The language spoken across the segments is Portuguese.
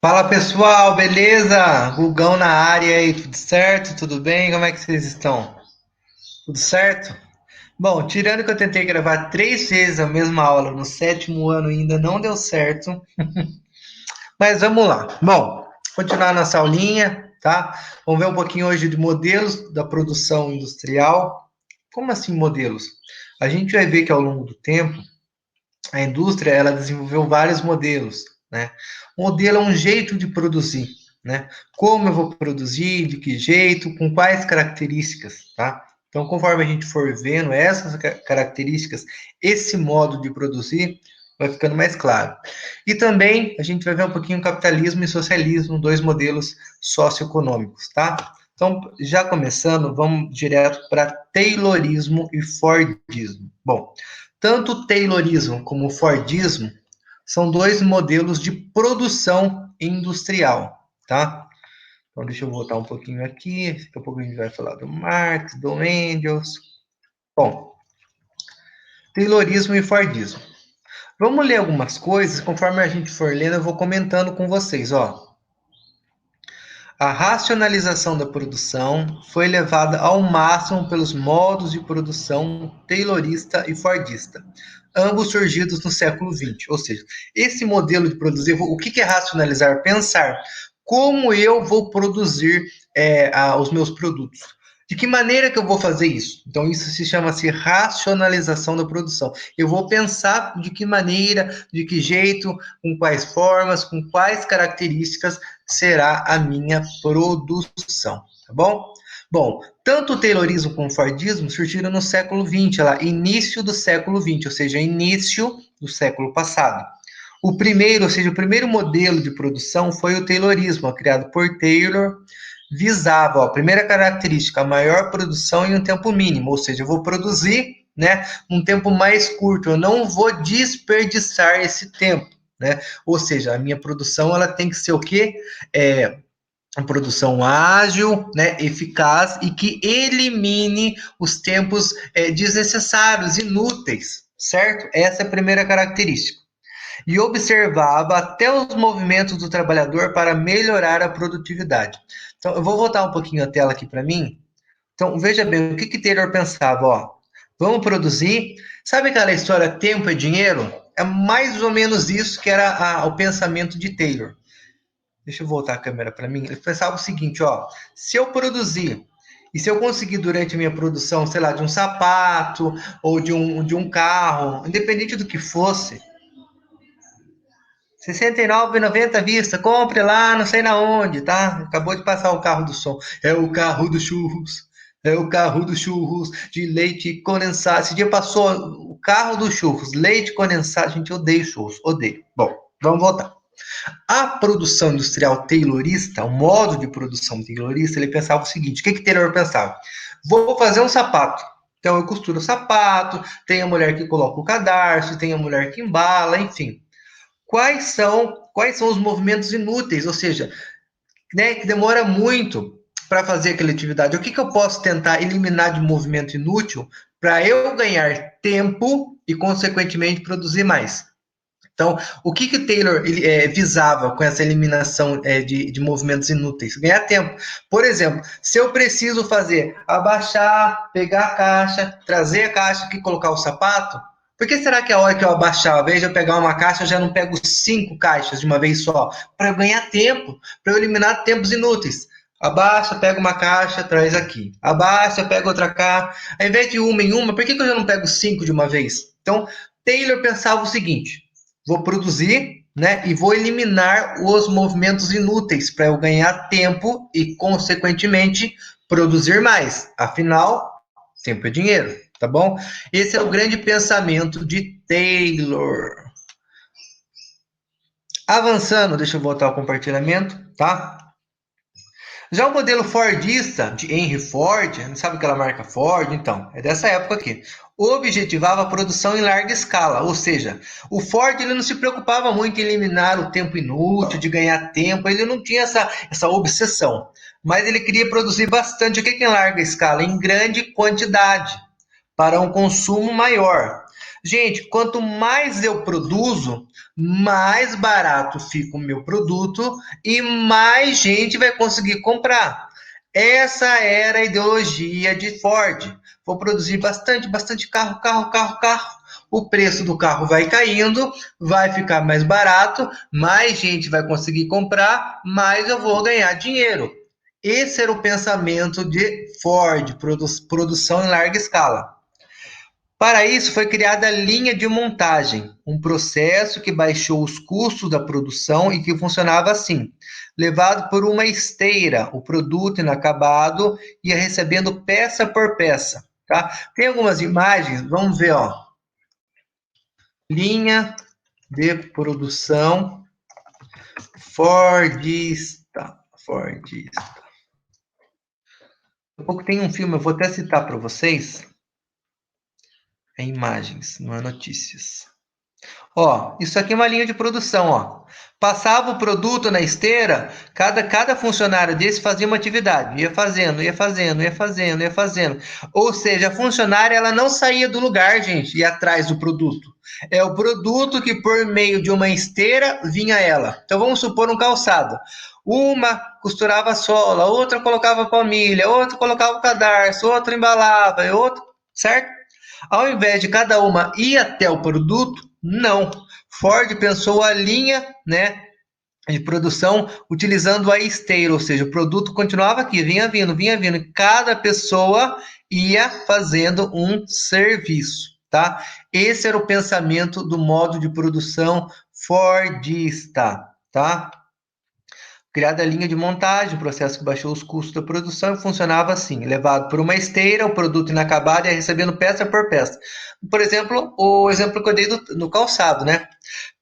Fala pessoal, beleza? Gugão na área aí, tudo certo? Tudo bem? Como é que vocês estão? Tudo certo? Bom, tirando que eu tentei gravar 3 vezes a mesma aula no sétimo ano e ainda não deu certo, mas vamos lá. Bom, continuar nossa aulinha, tá? Vamos ver um pouquinho hoje de modelos da produção industrial. Como assim modelos? A gente vai ver que ao longo do tempo a indústria ela desenvolveu vários modelos, né? O modelo é um jeito de produzir, né? Como eu vou produzir, de que jeito, com quais características, tá? Então, conforme a gente for vendo essas características, esse modo de produzir, vai ficando mais claro. E também a gente vai ver um pouquinho capitalismo e socialismo, dois modelos socioeconômicos, tá? Então, já começando, vamos direto para Taylorismo e Fordismo. Bom, tanto o Taylorismo como o Fordismo são dois modelos de produção industrial, tá? Então, deixa eu voltar um pouquinho aqui. Daqui a pouco a gente vai falar do Marx, do Engels. Bom, Taylorismo e Fordismo. Vamos ler algumas coisas, conforme a gente for lendo, eu vou comentando com vocês, ó. A racionalização da produção foi levada ao máximo pelos modos de produção taylorista e fordista, ambos surgidos no século XX. Ou seja, esse modelo de produzir, o que é racionalizar? Pensar como eu vou produzir os meus produtos. De que maneira que eu vou fazer isso? Então, isso se chama-se racionalização da produção. Eu vou pensar de que maneira, de que jeito, com quais formas, com quais características será a minha produção, tá bom? Bom, tanto o Taylorismo como o Fordismo surgiram no século XX, lá, início do século XX, ou seja, início do século passado. O primeiro, ou seja, o primeiro modelo de produção foi o Taylorismo, criado por Taylor, visava, ó, a primeira característica, a maior produção em um tempo mínimo, ou seja, eu vou produzir, né, um tempo mais curto, eu não vou desperdiçar esse tempo, né? Ou seja, a minha produção ela tem que ser o quê? Uma produção ágil, né, eficaz e que elimine os tempos desnecessários, inúteis, certo? Essa é a primeira característica. E observava até os movimentos do trabalhador para melhorar a produtividade. Então, eu vou voltar um pouquinho a tela aqui para mim. Então, veja bem, o que Taylor pensava? Ó, vamos produzir. Sabe aquela história tempo é dinheiro? É mais ou menos isso que era o pensamento de Taylor. Deixa eu voltar a câmera para mim. Ele pensava o seguinte, ó, se eu produzir e se eu conseguir durante a minha produção, sei lá, de um sapato ou de um carro, independente do que fosse, R$ 69,90 à vista, compre lá, não sei na onde, tá? Acabou de passar o carro do som. É o carro dos churros. É o carro dos churros de leite condensado. Esse dia passou o carro dos churros, leite condensado. Gente, eu odeio churros, odeio. Bom, vamos voltar. A produção industrial taylorista, o modo de produção taylorista, ele pensava o seguinte: o que Taylor pensava? Vou fazer um sapato. Então eu costuro o sapato, tem a mulher que coloca o cadarço, tem a mulher que embala, enfim. Quais são os movimentos inúteis, ou seja, né, que demora muito para fazer aquela atividade? O que eu posso tentar eliminar de movimento inútil para eu ganhar tempo e, consequentemente, produzir mais? Então, o que Taylor visava com essa eliminação de movimentos inúteis? Ganhar tempo. Por exemplo, se eu preciso fazer abaixar, pegar a caixa, trazer a caixa aqui e colocar o sapato, por que será que a hora que eu abaixar, ao invés de eu pegar uma caixa, eu já não pego 5 caixas de uma vez só? Para eu ganhar tempo, para eu eliminar tempos inúteis. Abaixa, pega uma caixa, traz aqui. Abaixa, pega outra caixa. Ao invés de uma em uma, por que eu já não pego 5 de uma vez? Então, Taylor pensava o seguinte: vou produzir, né, e vou eliminar os movimentos inúteis para eu ganhar tempo e, consequentemente, produzir mais. Afinal, tempo é dinheiro, tá bom? Esse é o grande pensamento de Taylor. Avançando, deixa eu voltar ao compartilhamento, tá? Já o modelo Fordista, de Henry Ford, não sabe aquela marca Ford? Então, é dessa época aqui. Objetivava a produção em larga escala, ou seja, o Ford ele não se preocupava muito em eliminar o tempo inútil, de ganhar tempo, ele não tinha essa obsessão. Mas ele queria produzir bastante. O que é em larga escala? Em grande quantidade, para um consumo maior. Gente, quanto mais eu produzo, mais barato fica o meu produto e mais gente vai conseguir comprar. Essa era a ideologia de Ford. Vou produzir bastante, bastante carro, carro, carro, carro. O preço do carro vai caindo, vai ficar mais barato, mais gente vai conseguir comprar, mais eu vou ganhar dinheiro. Esse era o pensamento de Ford, produção em larga escala. Para isso, foi criada a linha de montagem, um processo que baixou os custos da produção e que funcionava assim: levado por uma esteira, o produto inacabado ia recebendo peça por peça. Tá? Tem algumas imagens, vamos ver, ó. Linha de produção Fordista. Fordista. Daqui a pouco tem um filme, eu vou até citar para vocês. É imagens, não é notícias. Ó, isso aqui é uma linha de produção, ó. Passava o produto na esteira, cada funcionário desse fazia uma atividade, ia fazendo, ia fazendo, ia fazendo, ia fazendo. Ou seja, a funcionária ela não saía do lugar, gente, ia atrás do produto. É o produto que por meio de uma esteira vinha ela. Então vamos supor um calçado. Uma costurava a sola, outra colocava a palmilha, outra colocava o cadarço, outra embalava, e outra, certo? Ao invés de cada uma ir até o produto, não. Ford pensou a linha, né, de produção utilizando a esteira, ou seja, o produto continuava aqui, vinha vindo, e cada pessoa ia fazendo um serviço, tá? Esse era o pensamento do modo de produção Fordista, tá? Criada a linha de montagem, processo que baixou os custos da produção e funcionava assim: levado por uma esteira, o produto inacabado ia recebendo peça por peça. Por exemplo, o exemplo que eu dei no calçado, né?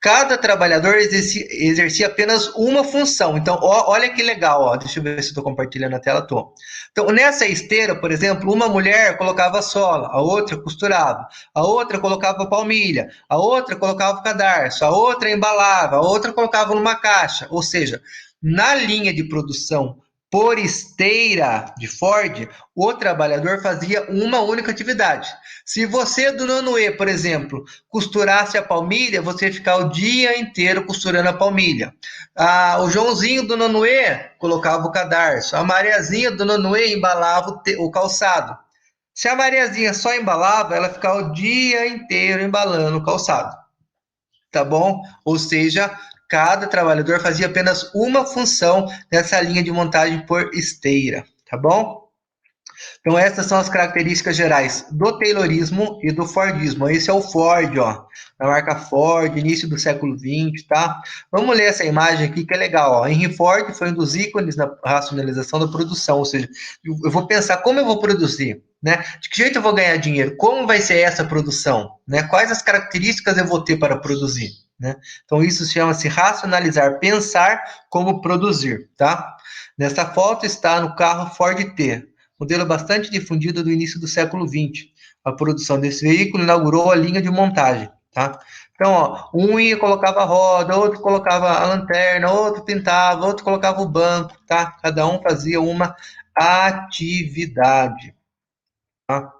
Cada trabalhador exercia apenas uma função. Então, olha que legal, ó. Deixa eu ver se estou compartilhando a tela. Tô. Então, nessa esteira, por exemplo, uma mulher colocava a sola, a outra costurava, a outra colocava a palmilha, a outra colocava o cadarço, a outra embalava, a outra colocava numa caixa. Ou seja, na linha de produção por esteira de Ford, o trabalhador fazia uma única atividade. Se você do nono E, por exemplo, costurasse a palmilha, você ia ficar o dia inteiro costurando a palmilha. O Joãozinho do nono E colocava o cadarço. A Mariazinha do nono E embalava o calçado. Se a Mariazinha só embalava, ela ficava o dia inteiro embalando o calçado. Tá bom? Ou seja, cada trabalhador fazia apenas uma função nessa linha de montagem por esteira, tá bom? Então essas são as características gerais do Taylorismo e do Fordismo. Esse é o Ford, ó, da marca Ford, início do século XX, tá? Vamos ler essa imagem aqui que é legal, ó. Henry Ford foi um dos ícones na racionalização da produção, ou seja, eu vou pensar como eu vou produzir, né? De que jeito eu vou ganhar dinheiro? Como vai ser essa produção? Né? Quais as características eu vou ter para produzir? Né? Então isso chama-se racionalizar, pensar como produzir, tá? Nessa foto está no carro Ford T, modelo bastante difundido do início do século XX. A produção desse veículo inaugurou a linha de montagem, tá? Então, ó, um ia colocava a roda, outro colocava a lanterna, outro pintava, outro colocava o banco, tá? Cada um fazia uma atividade, tá?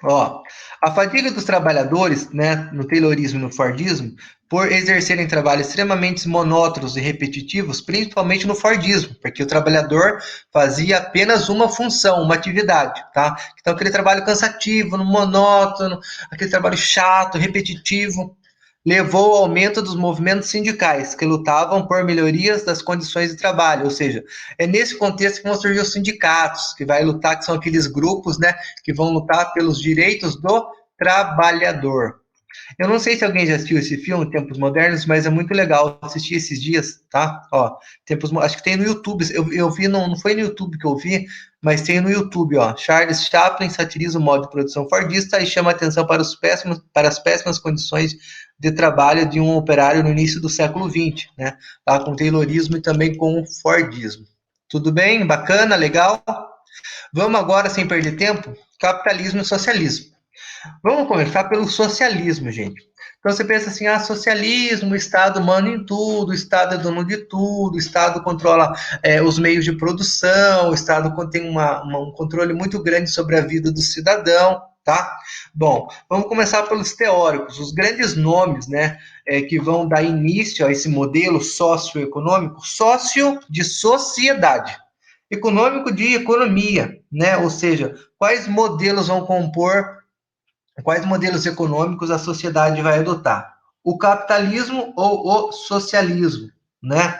Ó, a fadiga dos trabalhadores, né, no Taylorismo e no Fordismo, por exercerem trabalhos extremamente monótonos e repetitivos, principalmente no Fordismo, porque o trabalhador fazia apenas uma função, uma atividade, tá? Então, aquele trabalho cansativo, monótono, aquele trabalho chato, repetitivo, levou ao aumento dos movimentos sindicais, que lutavam por melhorias das condições de trabalho, ou seja, é nesse contexto que vão surgir os sindicatos, que vai lutar, que são aqueles grupos, né, que vão lutar pelos direitos do trabalhador. Eu não sei se alguém já assistiu esse filme, Tempos Modernos, mas é muito legal assistir esses dias, tá? Ó, acho que tem no YouTube. Eu vi, não foi no YouTube que eu vi, mas tem no YouTube, ó. Charles Chaplin satiriza o modo de produção fordista e chama atenção para as péssimas condições de trabalho de um operário no início do século XX, né? Tá? Com o Taylorismo e também com o Fordismo. Tudo bem? Bacana? Legal? Vamos agora, sem perder tempo, capitalismo e socialismo. Vamos começar pelo socialismo, gente. Então você pensa assim, socialismo, o Estado manda em tudo, o Estado é dono de tudo, o Estado controla os meios de produção, o Estado tem um controle muito grande sobre a vida do cidadão. tá? Bom, vamos começar pelos teóricos. Os grandes nomes, né, que vão dar início a esse modelo socioeconômico, sócio de sociedade, econômico de economia, né? Ou seja, quais modelos vão compor, quais modelos econômicos a sociedade vai adotar? O capitalismo ou o socialismo, né?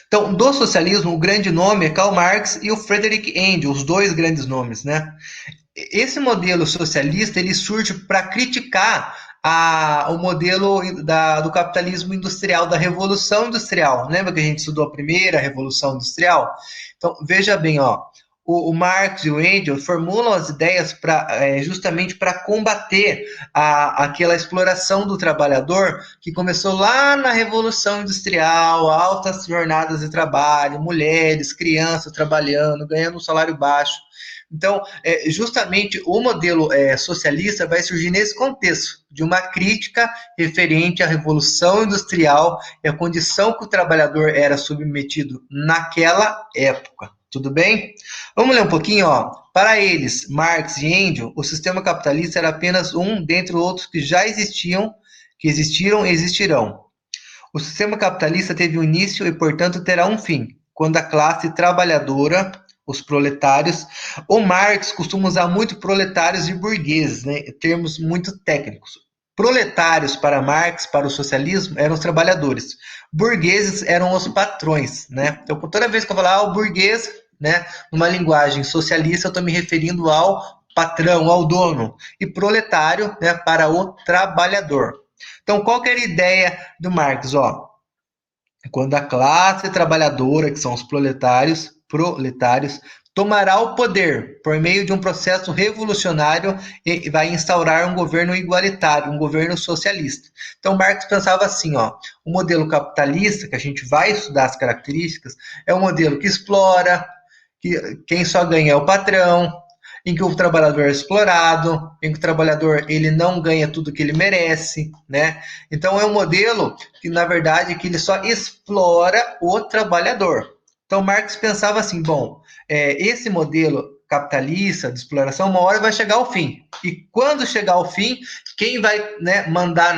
Então, do socialismo, o grande nome é Karl Marx e o Friedrich Engels, os dois grandes nomes, né? Esse modelo socialista ele surge para criticar o modelo do capitalismo industrial, da revolução industrial. Lembra que a gente estudou a primeira revolução industrial? Então, veja bem, ó, o Marx e o Engels formulam as ideias justamente para combater aquela exploração do trabalhador que começou lá na Revolução Industrial, altas jornadas de trabalho, mulheres, crianças trabalhando, ganhando um salário baixo. Então, justamente o modelo socialista vai surgir nesse contexto de uma crítica referente à Revolução Industrial e à condição que o trabalhador era submetido naquela época. Tudo bem? Vamos ler um pouquinho, ó. Para eles, Marx e Engels, o sistema capitalista era apenas um dentre outros que já existiam, que existiram e existirão. O sistema capitalista teve um início e, portanto, terá um fim, quando a classe trabalhadora, os proletários, o Marx costuma usar muito proletários e burgueses, né, termos muito técnicos. Proletários para Marx, para o socialismo, eram os trabalhadores. Burgueses eram os patrões, né? Então, toda vez que eu falar o burguês, né, numa linguagem socialista, eu estou me referindo ao patrão, ao dono. E proletário, né, para o trabalhador. Então, qual que era a ideia do Marx? Ó, quando a classe trabalhadora, que são os proletários, tomará o poder por meio de um processo revolucionário e vai instaurar um governo igualitário, um governo socialista. Então, Marx pensava assim, ó, o modelo capitalista, que a gente vai estudar as características, é um modelo que explora, que quem só ganha é o patrão, em que o trabalhador é explorado, em que o trabalhador ele não ganha tudo que ele merece, né? Então é um modelo que na verdade que ele só explora o trabalhador. Então Marx pensava assim, bom, esse modelo capitalista de exploração uma hora vai chegar ao fim. E quando chegar ao fim, quem vai, né, mandar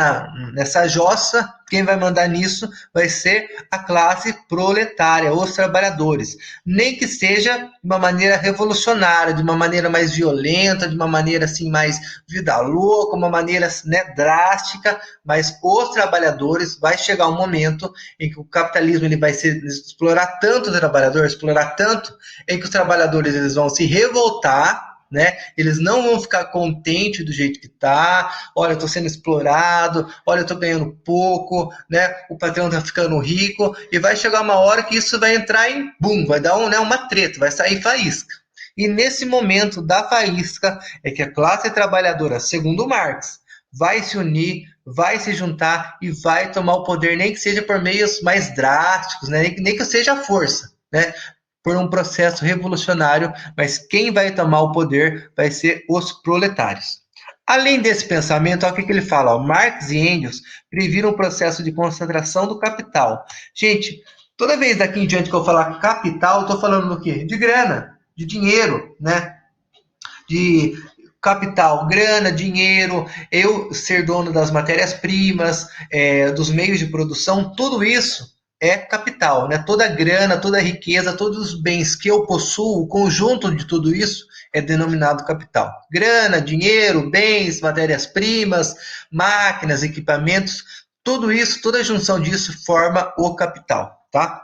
nessa jossa, quem vai mandar nisso vai ser a classe proletária, os trabalhadores. Nem que seja de uma maneira revolucionária, de uma maneira mais violenta, de uma maneira assim mais vida louca, uma maneira, né, drástica, mas os trabalhadores vai chegar um momento em que o capitalismo ele vai explorar tanto o trabalhador, explorar tanto, em que os trabalhadores eles vão se revoltar, né? Eles não vão ficar contentes do jeito que tá. Olha, eu tô sendo explorado, olha, eu tô ganhando pouco, né? O patrão tá ficando rico, e vai chegar uma hora que isso vai entrar em boom, vai dar uma treta, vai sair faísca. E nesse momento da faísca é que a classe trabalhadora, segundo Marx, vai se unir, vai se juntar e vai tomar o poder, nem que seja por meios mais drásticos, né? Nem que seja a força, né? Por um processo revolucionário, mas quem vai tomar o poder vai ser os proletários. Além desse pensamento, olha o que ele fala, ó, Marx e Engels previram o processo de concentração do capital. Gente, toda vez daqui em diante que eu falar capital, eu estou falando do quê? De grana, de dinheiro, né? De capital, grana, dinheiro, eu ser dono das matérias-primas, dos meios de produção, tudo isso é capital, né? Toda a grana, toda a riqueza, todos os bens que eu possuo, o conjunto de tudo isso é denominado capital. Grana, dinheiro, bens, matérias-primas, máquinas, equipamentos, tudo isso, toda a junção disso forma o capital, tá?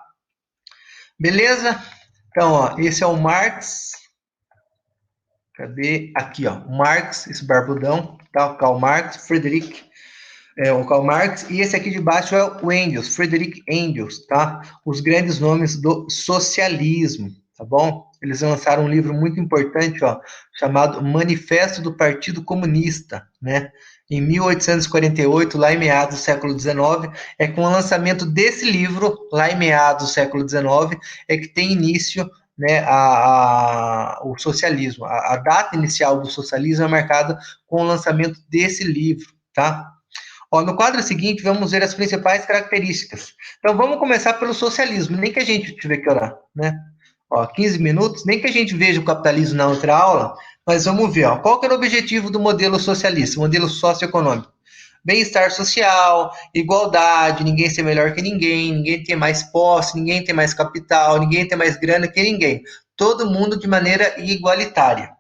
Beleza? Então, ó, esse é o Marx. Cadê? Aqui, ó. Marx, esse barbudão, tá? O Karl Marx, o Karl Marx, e esse aqui de baixo é o Engels, Friedrich Engels, tá? Os grandes nomes do socialismo, tá bom? Eles lançaram um livro muito importante, ó, chamado Manifesto do Partido Comunista, né? Em 1848, lá em meados do século XIX, é com o lançamento desse livro, lá em meados do século XIX, é que tem início, né, o socialismo. A data inicial do socialismo é marcada com o lançamento desse livro, tá? Ó, no quadro seguinte, vamos ver as principais características. Então, vamos começar pelo socialismo, nem que a gente tiver que orar, né? Ó, 15 minutos, nem que a gente veja o capitalismo na outra aula, Mas vamos ver, ó, qual que era o objetivo do modelo socialista, o modelo socioeconômico? Bem-estar social, igualdade, ninguém ser melhor que ninguém, ninguém ter mais posse, ninguém ter mais capital, ninguém ter mais grana que ninguém. Todo mundo de maneira igualitária.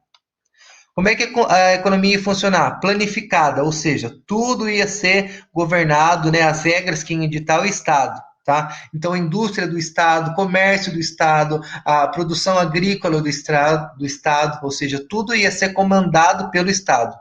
Como é que a economia ia funcionar? Planificada, ou seja, tudo ia ser governado, né? As regras que iam editar o Estado. Tá? Então, a indústria do Estado, comércio do Estado, a produção agrícola do Estado, ou seja, tudo ia ser comandado pelo Estado.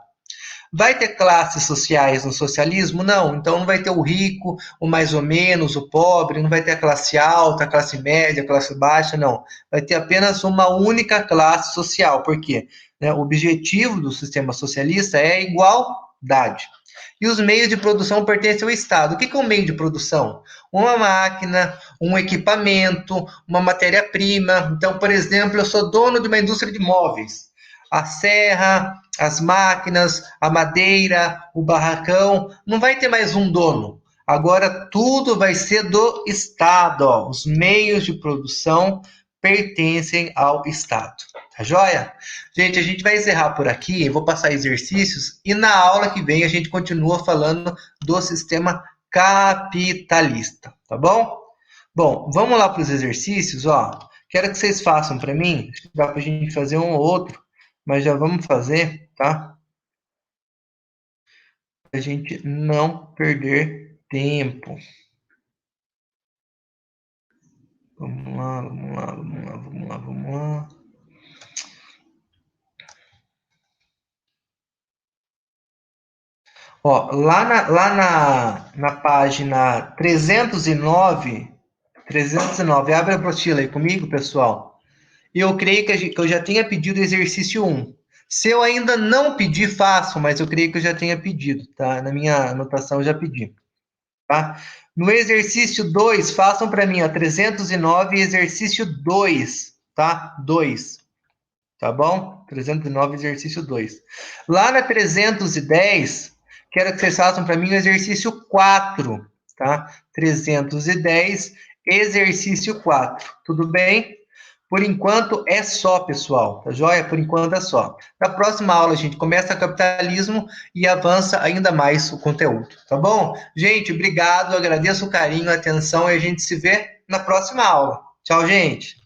Vai ter classes sociais no socialismo? Não. Então não vai ter o rico, o mais ou menos, o pobre, não vai ter a classe alta, a classe média, a classe baixa, não. Vai ter apenas uma única classe social. Por quê? Né, o objetivo do sistema socialista é a igualdade. E os meios de produção pertencem ao Estado. O que é um meio de produção? Uma máquina, um equipamento, uma matéria-prima. Então, por exemplo, eu sou dono de uma indústria de móveis. A serra, as máquinas, a madeira, o barracão, não vai ter mais um dono. Agora tudo vai ser do Estado. Ó. Os meios de produção pertencem ao Estado. Tá joia? Gente, a gente vai encerrar por aqui. Eu vou passar exercícios e na aula que vem a gente continua falando do sistema capitalista. Tá bom? Bom, vamos lá para os exercícios. Ó. Quero que vocês façam para mim. Acho que dá para a gente fazer um ou outro, mas já vamos fazer, tá? Para a gente não perder tempo. Vamos lá, vamos lá, vamos lá, vamos lá, vamos lá. Ó, lá na página 309, abre a apostila aí comigo, pessoal. E eu creio que eu já tenha pedido o exercício 1. Se eu ainda não pedi, faço, mas eu creio que eu já tenha pedido, tá? Na minha anotação eu já pedi. Tá? No exercício 2, façam para mim, ó, 309, exercício 2, tá? 2, tá bom? 309, exercício 2. Lá na 310, quero que vocês façam para mim o exercício 4, tá? 310, exercício 4. Tudo bem? Por enquanto é só, pessoal, tá joia? Por enquanto é só. Na próxima aula, a gente começa capitalismo e avança ainda mais o conteúdo, tá bom? Gente, obrigado, agradeço o carinho, a atenção e a gente se vê na próxima aula. Tchau, gente!